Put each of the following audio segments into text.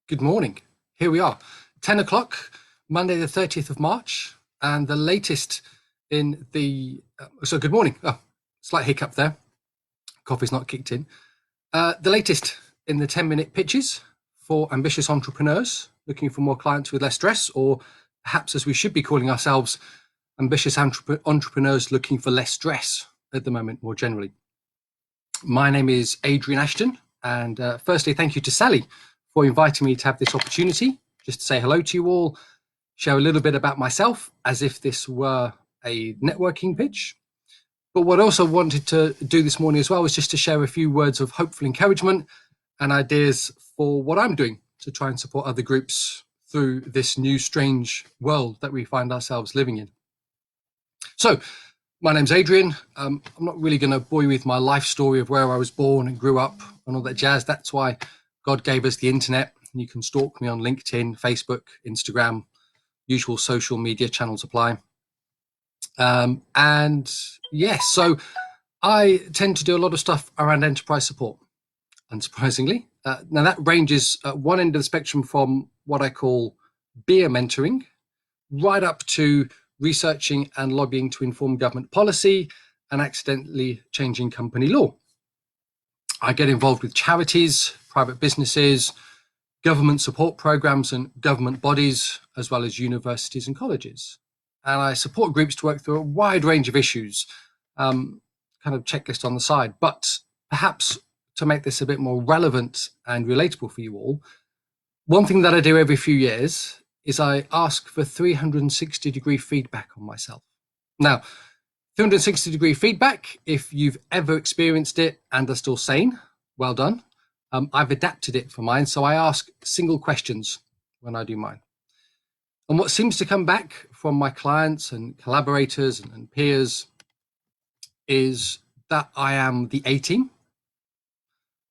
Good morning. Here we are, 10 o'clock, Monday, the 30th of March, and the latest in the, so good morning. Oh, slight hiccup there. Coffee's not kicked in. The latest in the 10-minute pitches for ambitious entrepreneurs looking for more clients with less stress, or perhaps as we should be calling ourselves, ambitious entrepreneurs looking for less stress at the moment, more generally. My name is Adrian Ashton, and firstly, thank you to Sally for inviting me to have this opportunity, just to say hello to you all, share a little bit about myself as if this were a networking pitch. But what I also wanted to do this morning as well was just to share a few words of hopeful encouragement and ideas for what I'm doing to try and support other groups through this new strange world that we find ourselves living in. So, my name's Adrian. I'm not really going to bore you with my life story of where I was born and grew up and all that jazz. That's why God gave us the internet. You can stalk me on LinkedIn, Facebook, Instagram, usual social media channels apply. And yes, so I tend to do a lot of stuff around enterprise support, unsurprisingly. Now that ranges at one end of the spectrum from what I call beer mentoring, right up to researching and lobbying to inform government policy and accidentally changing company law. I get involved with charities, private businesses, government support programs and government bodies, as well as universities and colleges. And I support groups to work through a wide range of issues, kind of checklist on the side. But perhaps to make this a bit more relevant and relatable for you all, one thing that I do every few years is I ask for 360-degree feedback on myself. Now, 360-degree feedback, if you've ever experienced it and are still sane, well done. I've adapted it for mine, so I ask single questions when I do mine. And what seems to come back from my clients and collaborators and peers is that I am the A-team,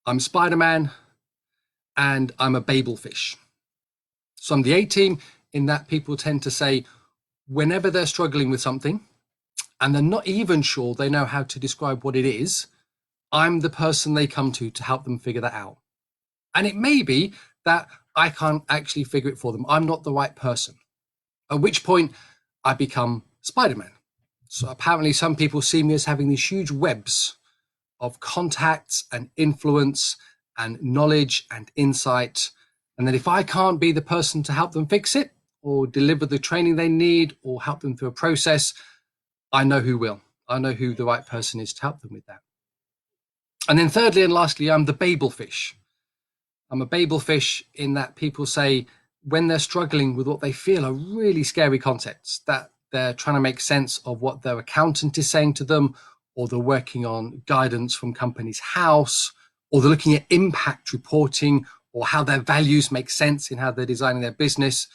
I'm Spider-Man, and I'm a Babel fish. So I'm the A-team in that people tend to say, whenever they're struggling with something, and they're not even sure they know how to describe what it is, I'm the person they come to help them figure that out. And it may be that I can't actually figure it for them. I'm not the right person. At which point I become Spider-Man. So apparently some people see me as having these huge webs of contacts and influence and knowledge and insight. And then if I can't be the person to help them fix it or deliver the training they need or help them through a process, I know who will. I know who the right person is to help them with that. And then thirdly and lastly, I'm the Babel fish. I'm a Babel fish in that people say when they're struggling with what they feel are really scary concepts, that they're trying to make sense of what their accountant is saying to them, or they're working on guidance from Companies House, or they're looking at impact reporting, or how their values make sense in how they're designing their business.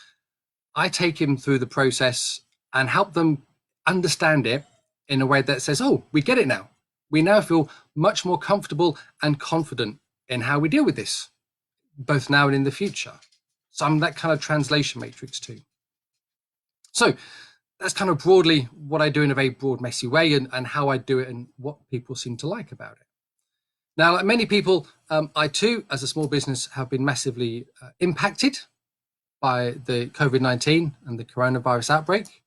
I take them through the process and help them understand it in a way that says, oh, we get it now. We now feel much more comfortable and confident in how we deal with this, both now and in the future. So I'm that kind of translation matrix too. So that's kind of broadly what I do in a very broad, messy way, and how I do it and what people seem to like about it. Now, like many people, I too, as a small business, have been massively impacted by the COVID-19 and the coronavirus outbreak.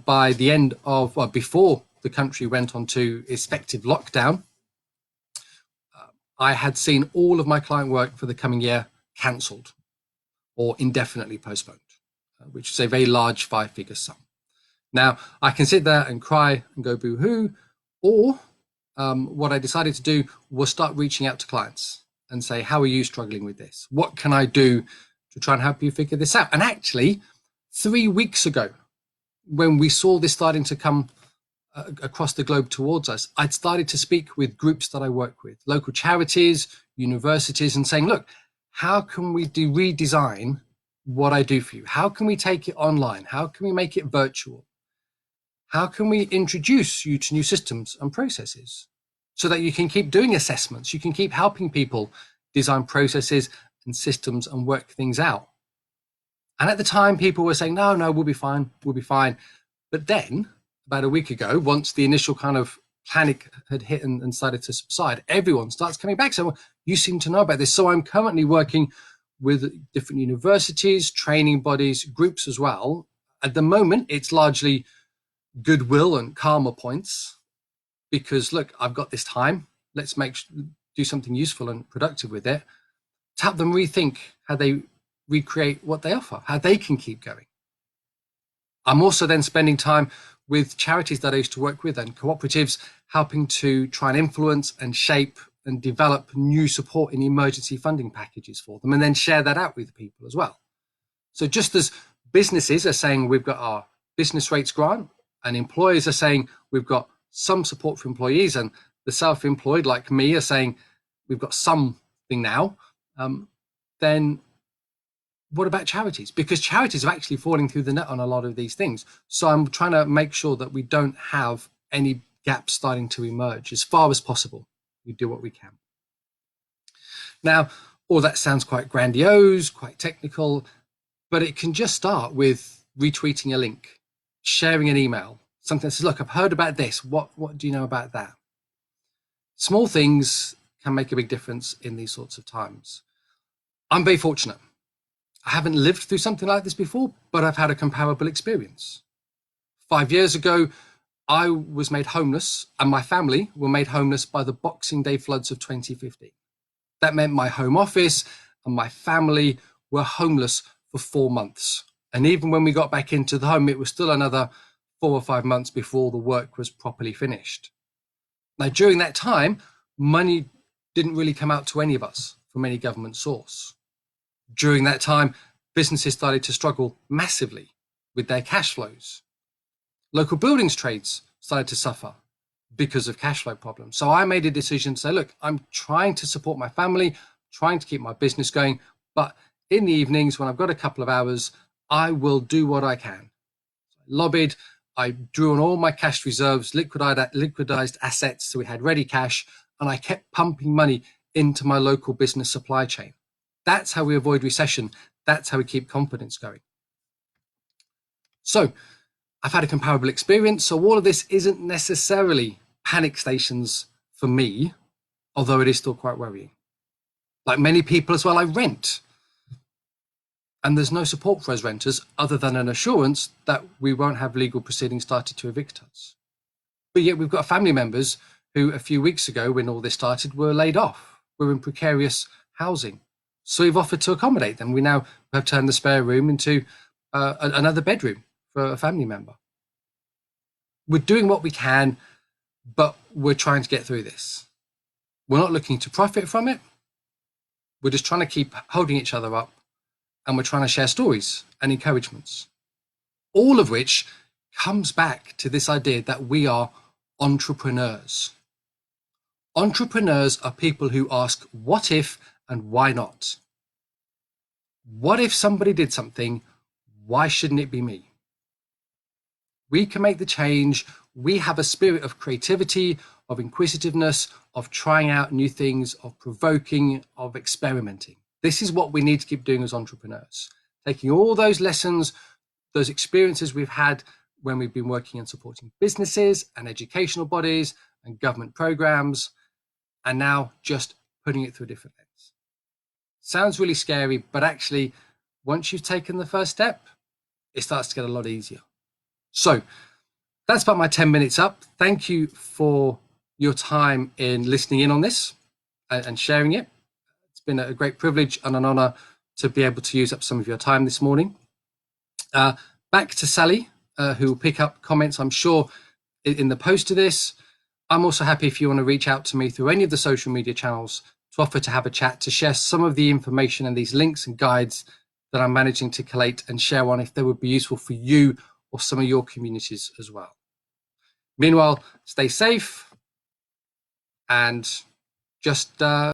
By the end of, well, before the country went on to effective lockdown, I had seen all of my client work for the coming year cancelled or indefinitely postponed, which is a very large 5-figure sum. Now, I can sit there and cry and go boo-hoo, or what I decided to do was start reaching out to clients and say, how are you struggling with this? What can I do to try and help you figure this out? And actually, 3 weeks ago, when we saw this starting to come across the globe towards us, I'd started to speak with groups that I work with, local charities, universities, and saying, look, how can we redesign what I do for you? How can we take it online? How can we make it virtual? How can we introduce you to new systems and processes so that you can keep doing assessments? You can keep helping people design processes and systems and work things out. And at the time, people were saying, no, we'll be fine. We'll be fine. But then about a week ago, once the initial kind of panic had hit and started to subside, everyone starts coming back. So you seem to know about this. So I'm currently working with different universities, training bodies, groups as well. At the moment, it's largely goodwill and karma points because, look, I've got this time. Let's do something useful and productive with it to help them rethink how they recreate what they offer, how they can keep going. I'm also then spending time with charities that I used to work with and cooperatives, helping to try and influence and shape and develop new support in emergency funding packages for them, and then share that out with people as well. So just as businesses are saying we've got our business rates grant, and employers are saying we've got some support for employees, and the self-employed like me are saying we've got something now, then what about charities? Because charities are actually falling through the net on a lot of these things. So I'm trying to make sure that we don't have any gaps starting to emerge as far as possible. We do what we can. Now, all that sounds quite grandiose, quite technical, but it can just start with retweeting a link, sharing an email, something that says, look, I've heard about this. What do you know about that? Small things can make a big difference in these sorts of times. I'm very fortunate. I haven't lived through something like this before, but I've had a comparable experience. 5 years ago, I was made homeless and my family were made homeless by the Boxing Day floods of 2015. That meant my home office and my family were homeless for 4 months. And even when we got back into the home, it was still another 4 or 5 months before the work was properly finished. Now, during that time, money didn't really come out to any of us from any government source. During that time, businesses started to struggle massively with their cash flows. Local buildings trades started to suffer because of cash flow problems. So I made a decision to say, look, I'm trying to support my family, trying to keep my business going, but in the evenings when I've got a couple of hours, I will do what I can. So I lobbied, I drew on all my cash reserves, liquidized assets, so we had ready cash, and I kept pumping money into my local business supply chain. That's how we avoid recession. That's how we keep confidence going. So I've had a comparable experience. So all of this isn't necessarily panic stations for me, although it is still quite worrying. Like many people as well, I rent. And there's no support for us renters other than an assurance that we won't have legal proceedings started to evict us. But yet we've got family members who a few weeks ago, when all this started, were laid off. We're in precarious housing. So we've offered to accommodate them. We now have turned the spare room into another bedroom for a family member. We're doing what we can, but we're trying to get through this. We're not looking to profit from it. We're just trying to keep holding each other up, and we're trying to share stories and encouragements, all of which comes back to this idea that we are entrepreneurs. Entrepreneurs are people who ask what if and why not? What if somebody did something? Why shouldn't it be me? We can make the change. We have a spirit of creativity, of inquisitiveness, of trying out new things, of provoking, of experimenting. This is what we need to keep doing as entrepreneurs, taking all those lessons, those experiences we've had when we've been working and supporting businesses and educational bodies and government programs, and now just putting it through a different lens. Sounds really scary, but actually, once you've taken the first step, it starts to get a lot easier. So that's about my 10 minutes up. Thank you for your time in listening in on this and sharing it. It's been a great privilege and an honor to be able to use up some of your time this morning. Back to Sally, who will pick up comments, I'm sure, in the post to this. I'm also happy if you want to reach out to me through any of the social media channels to offer to have a chat, to share some of the information and these links and guides that I'm managing to collate and share on if they would be useful for you or some of your communities as well. Meanwhile, stay safe and just